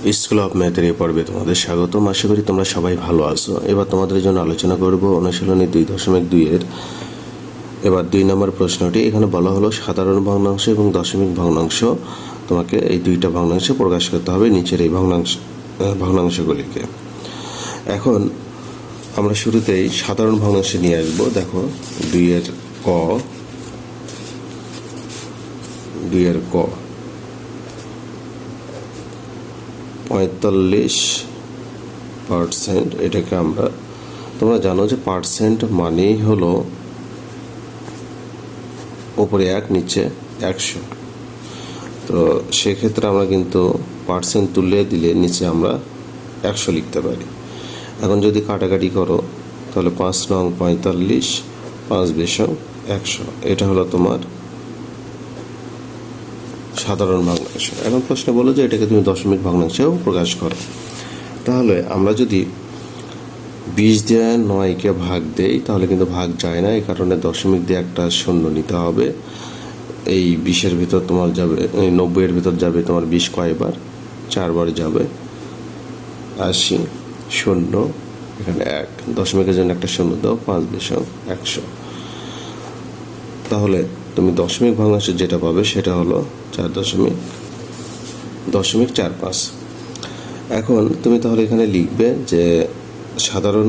School of ম্যাথের এই পর্বে তোমাদের স্বাগতম। আশা করি তোমরা সবাই ভালো আছো। এবার তোমাদের জন্য আলোচনা করব অনুশীলনী 2.2 এর এবার 2 নম্বর প্রশ্নটি। এখানে বলা হলো সাধারণ ভগ্নাংশ এবং দশমিক ভগ্নাংশ, তোমাকে এই দুইটা ভগ্নাংশে প্রকাশ করতে হবে নিচের এই ভগ্নাংশগুলিকে। এখন আমরা শুরুতেই সাধারণ ভগ্নাংশে নিয়ে আসবো। দেখো 2 এর ক 45%, এটাকে আমরা, তোমরা জানো যে পার্সেন্ট মানেই হলো ওপরে 1 নিচে 100। তো সেক্ষেত্রে আমরা কিন্তু পার্সেন্ট তুলে দিলে নিচে আমরা 100 লিখতে পারি। এখন যদি কাটাকাটি করো তাহলে 5 নং 45, 5 বেশং 100, এটা হলো তোমার সাধারণ ভগ্নাংশ। এখন প্রশ্ন বলো যে এটাকে তুমি দশমিক ভগ্নাংশেও প্রকাশ করো। তাহলে আমরা যদি 20 দিয়ে 9কে ভাগ দেই তাহলে কিন্তু ভাগ যায় না, এই কারণে দশমিক দিয়ে একটা শূন্য নিতে হবে। এই 20-এর ভিতর তোমার যাবে, এই 90-এর ভিতর যাবে তোমার 20 কয়বার, 4 বার যাবে। 80, শূন্য, এখানে 1, দশমিকের জন্য একটা শূন্য দাও, 5 বেশং 100। তাহলে তুমি দশমিক ভগ্নাংশ যেটা পাবে সেটা হলো 4.45। এখন তুমি তাহলে এখানে লিখবে যে সাধারণ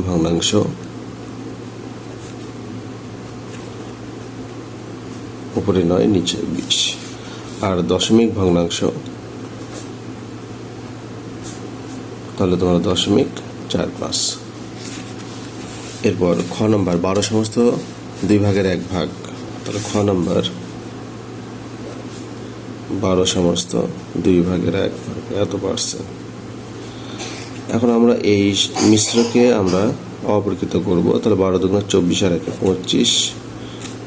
ভগ্নাংশ উপরে 9 নিচে 20, আর দশমিক ভগ্নাংশ তাহলে তোমার 0.45। এরপর খ নম্বর 12 সমস্ত 2 ভাগের 1 ভাগ, তাহলে খ নম্বর 12 সমস্ত 2 ভাগের 1 ভাগ এত পার্সেন্ট। এখন আমরা এই মিশ্রকে আমরা অপরিকৃত করব, তাহলে 12 দুগুণ 24 আর 1 25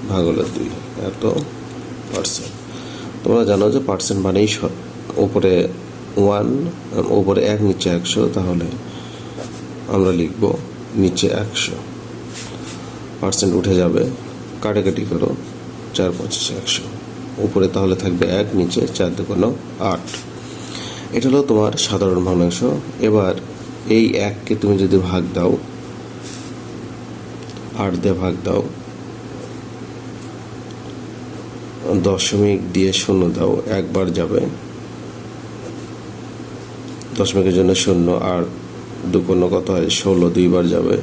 ভাগ হলো 2 এত পার্সেন্ট। তোমরা জানো যে পার্সেন্ট মানেই উপরে 1 উপরে 1 নিচে 100, তাহলে আমরা লিখব নিচে 100। পার্সেন্ট উঠে যাবে, কাটাকাটি করো, 4 25 100, উপরে তাহলে থাকবে 1, নিচে 4 দুগুণ 8। এটা হলো তোমার সাধারণ ভগ্নাংশ। এবার এই 1কে তুমি যদি ভাগ দাও, 8 দিয়ে ভাগ দাও, দশমিক দিয়ে শূন্য দাও, একবার যাবে, দশমিকের জন্য শূন্য, আর দুগুণ কত হয় 16, 2বার যাবে,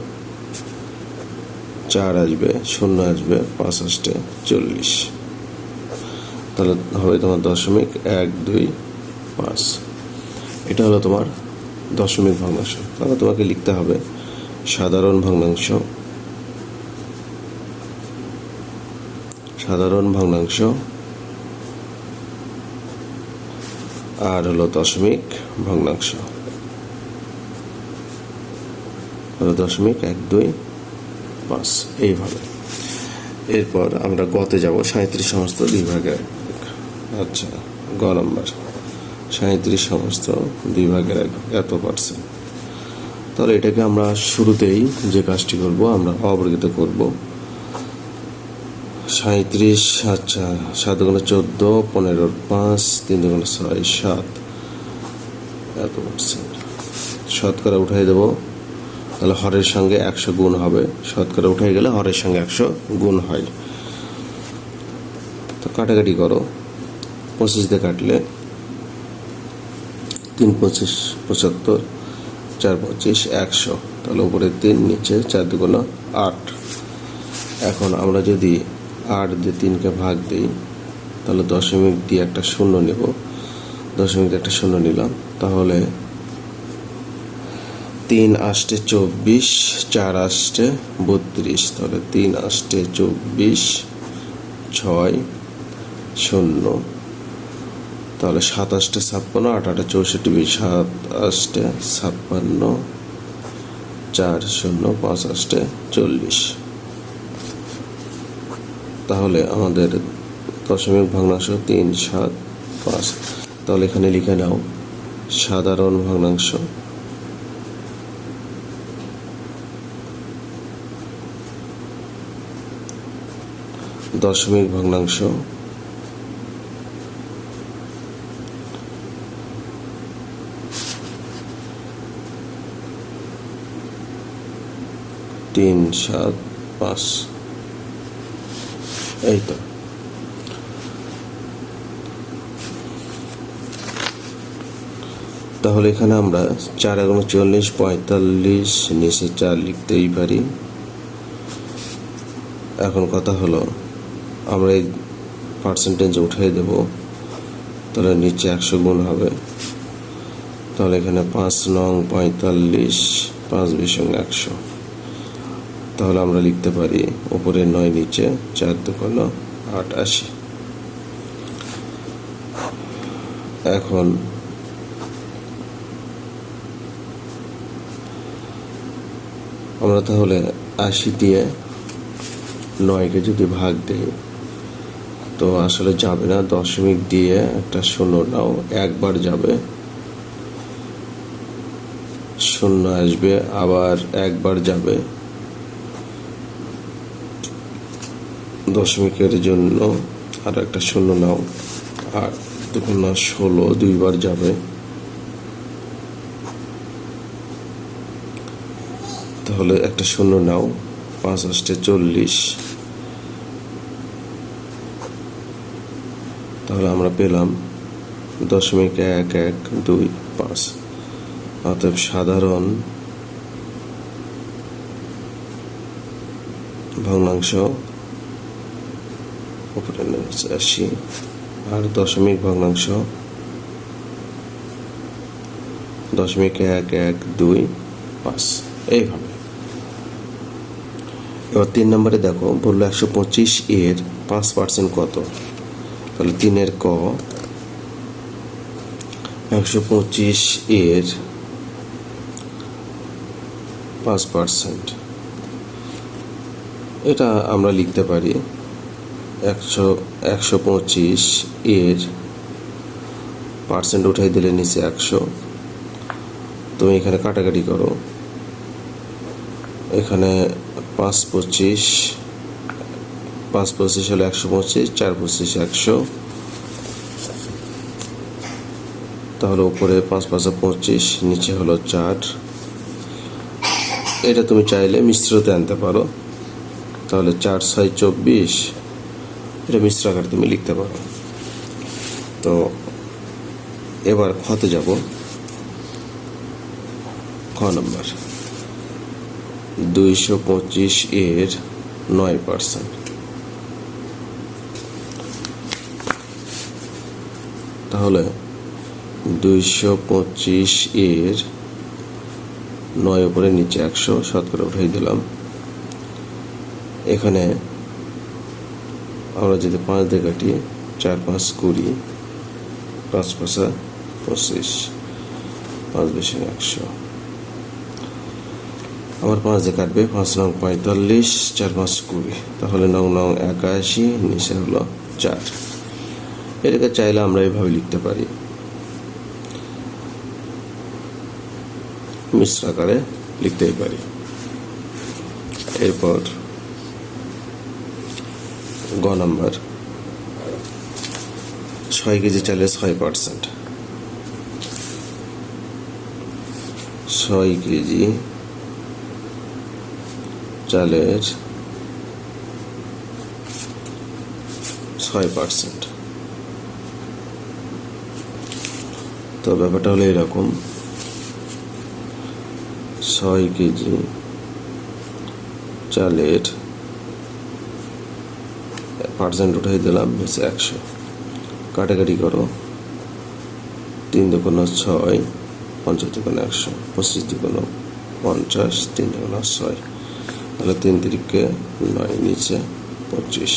4 আসবে, 0 আসবে, 5 আসতে 40, তাহলে হবে তোমার 0.125। এটা হলো তোমার দশমিক ভগ্নাংশ। তাহলে তোমাকে লিখতে হবে সাধারণ ভগ্নাংশ আর হলো দশমিক ভগ্নাংশ, হলো 0.125, এইভাবে। এরপর আমরা গতে যাব, 37 সমস্ত 2 ভাগের 1 ভাগ। আচ্ছা, গ নম্বর 37 সমস্ত 2 ভাগের 1 ভাগ এত পার্সেন্ট। তাহলে এটাকে আমরা শুরুতেই যে কাজটি করব, আমরা অবর্গিত করব। 37, আচ্ছা, 7 দুগুণ 14, 15 5, 3 দুগুণ 6, 7 এত পার্সেন্ট। শতকরা উঠাই দেবো, তাহলে হরের সঙ্গে 100 গুণ হবে, শতকরা উঠে গেলে হরের সঙ্গে 100 গুণ হয়। তো কাটাকাটি করো, 25 দিয়ে কাটলে 3 25 75, 4 25 100, তাহলে উপরে 3 নিচে 4 দুগুণ 8। এখন আমরা যদি 8 দিয়ে 3কে ভাগ দিই তাহলে দশমিক দিয়ে একটা শূন্য নেব, দশমিক দিয়ে একটা শূন্য নিলাম, তাহলে 3 আসতে 24, 4 আসতে 32, তাহলে 3 আসতে 24, 6 0, তাহলে 7 আসতে 56, 8 8 64, 7 আসতে 56, 4 0, 5 আসতে 40। তাহলে আমাদের দশমিক ভগ্নাংশ 3 7 5। তাহলে এখানে লিখে নাও সাধারণ ভগ্নাংশ দশমিক ভগ্নাংশ 3, 7, 5, এই তো। তাহলে এখানে আমরা 4 × 40, 45, নিচে 4 লিখতেই পারি। এখন কথা হলো আমরা এই পার্সেন্টেজ উঠিয়ে দেব, তাহলে নিচে 100 গুণ হবে। তাহলে এখানে 5 নং 45, 5 × 100। তাহলে আমরা লিখতে পারি উপরে 9, নিচে 4 × 2 = 88। এখন আমরা তাহলে 80 দিয়ে 9কে যদি ভাগ দিই তো আসলে যাবে না, দশমিক দিয়ে একটা শূন্য নাও, একবার যাবে, শূন্য আসবে, আবার একবার যাবে, দশমিকের জন্য আর একটা শূন্য নাও, আর 2 × 16 দুইবার যাবে। তাহলে একটা শূন্য নাও, 5 × 8 = 40। তাহলে আমরা পেলাম 0.1125। অতএব সাধারণ ভগ্নাংশ উপরে 80 আর দশমিক ভগ্নাংশ 0.1125। এইভাবে। এবার 3 নম্বরে দেখো, বললো 125 এর 5% কত? তাহলে 3 ক 125 এর 5%, এটা আমরা লিখতে পারি 125 এর পার্সেন্ট উঠাই দিলে নিচে 100। তুমি এখানে কাটাকাটি করো, এখানে 5 × 25, 5 × 25 হলো 125, 4 × 25 100। তাহলে উপরে 5 × 5 = 25, নিচে হলো 4। এটা তুমি চাইলে মিশ্রতে আনতে পারো, তাহলে 4 × 6 = 24, এটা মিশ্র আকারে তুমি লিখতে পারো। তো এবার খতে যাব। খ নম্বর, 225 এর 9%। তাহলে 225 এর 9 উপরে নিচে 100, শতকরা উঠাই দিলাম। এখানে আমরা যদি 5 দিয়ে কাটি, 4 × 5 = 20, 5 × 5 = 25, 5 × 100। আবার 5 দিয়ে কাটবে, 5 নং 45, 4 × 5 = 20। তাহলে 9 নং 81, নিচে হলো 4। এটাকে চাইলে আমরা এইভাবে লিখতে পারি, মিশ্র আকারে লিখতেই পারি। এরপর গ নাম্বার, 6 কেজি চালের 6%। 6 কেজি চালের 6%। তো ব্যাপারটা হলো এরকম, 6 কেজি চালের পার্সেন্ট উঠাই দিলাম, নিচে 100। কাটাকাটি করো, 3 × 2 = 6, 5 × 2 = 100, 25 × 2 = 50, 3 × 6। তাহলে 3 × 3 = 9, নিচে 25।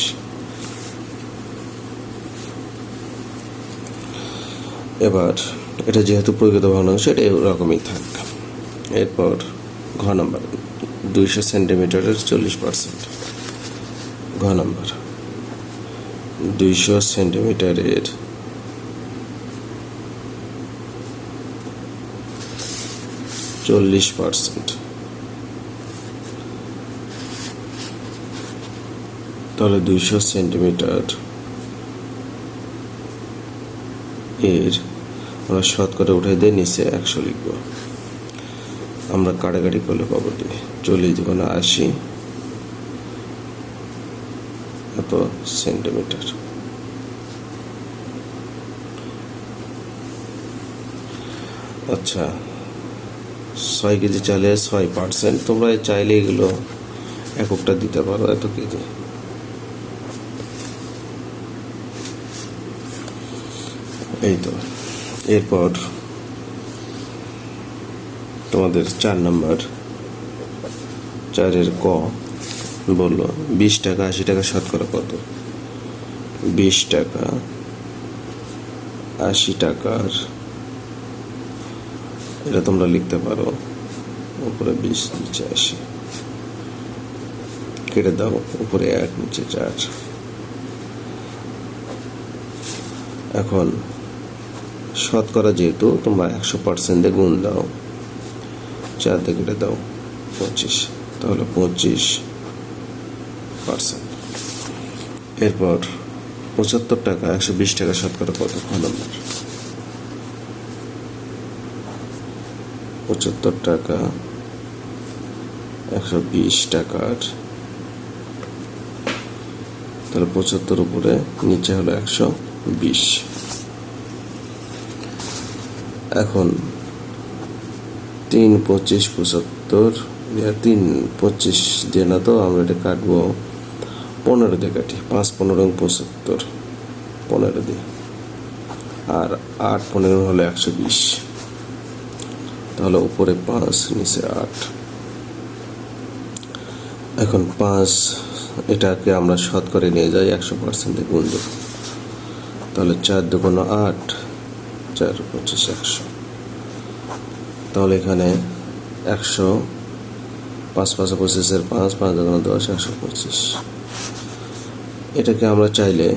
এবার এটা যেহেতু প্রকৃত ভগ্নাংশ, এটা এরকমই থাকবে। এরপর ঘ নাম্বার, 200 সেন্টিমিটারের 40%। ঘ নাম্বার, 200 সেন্টিমিটারের 40%। তাহলে 200 সেন্টিমিটার এর আমরা শতকরা উঠাই দিয়ে নিচে 100 লিখব। আমরা কাটাকাটি করলে পাবো 40 দুগুণে 80 এত সেন্টিমিটার। আচ্ছা, 6 কেজি চালে 6%। তোমরা চাইলে এগুলো এককটা দিতে পারো, এত কেজি। এই তো। এরপর তোমাদের 4 নম্বর, 4-এর ক বললো 20 টাকা 80 টাকা শতকরা কত। 20 টাকা 80 টাকার, এটা তোমরা লিখতে পারো উপরে 20 নিচে 80, কেটে দাও, উপরে 1 নিচে 4। এখন শতকরা যেহেতু তোমরা 100% দিয়ে গুণ দাও, 4 দিয়ে কেটে দাও 25, তাহলে 25%। এরপর 75 টাকা 120 টাকা শতকরা কত। খ নম্বর, 75 টাকা 120 টাকার, তাহলে 75 উপরে নিচে হলো 120। এখন 3, 25, 75, 3, 25 দিয়ে না তো, আমরা এটা কাটবো 15 দিয়ে কাটি। 5, 15, 75, 15 দিয়ে। আর 8, 15 হলো 120, তাহলে উপরে 5 নিচে 8। এখন 5 এটাকে আমরা শতকরা নিয়ে যাই, 100% দিয়ে গুণ দেব, তাহলে 4 দুগুণে 8, 4, 25, 100। তাহলে এখানে 100, 5, 5, 25, 5, 5 দুগুণে 10, 125। এটাকে আমরা চাইলে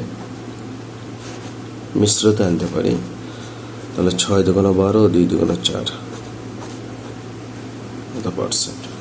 মিশ্রতে আনতে পারি, তাহলে 6 দুগুণে 12, 2 দুগুণে 4 %।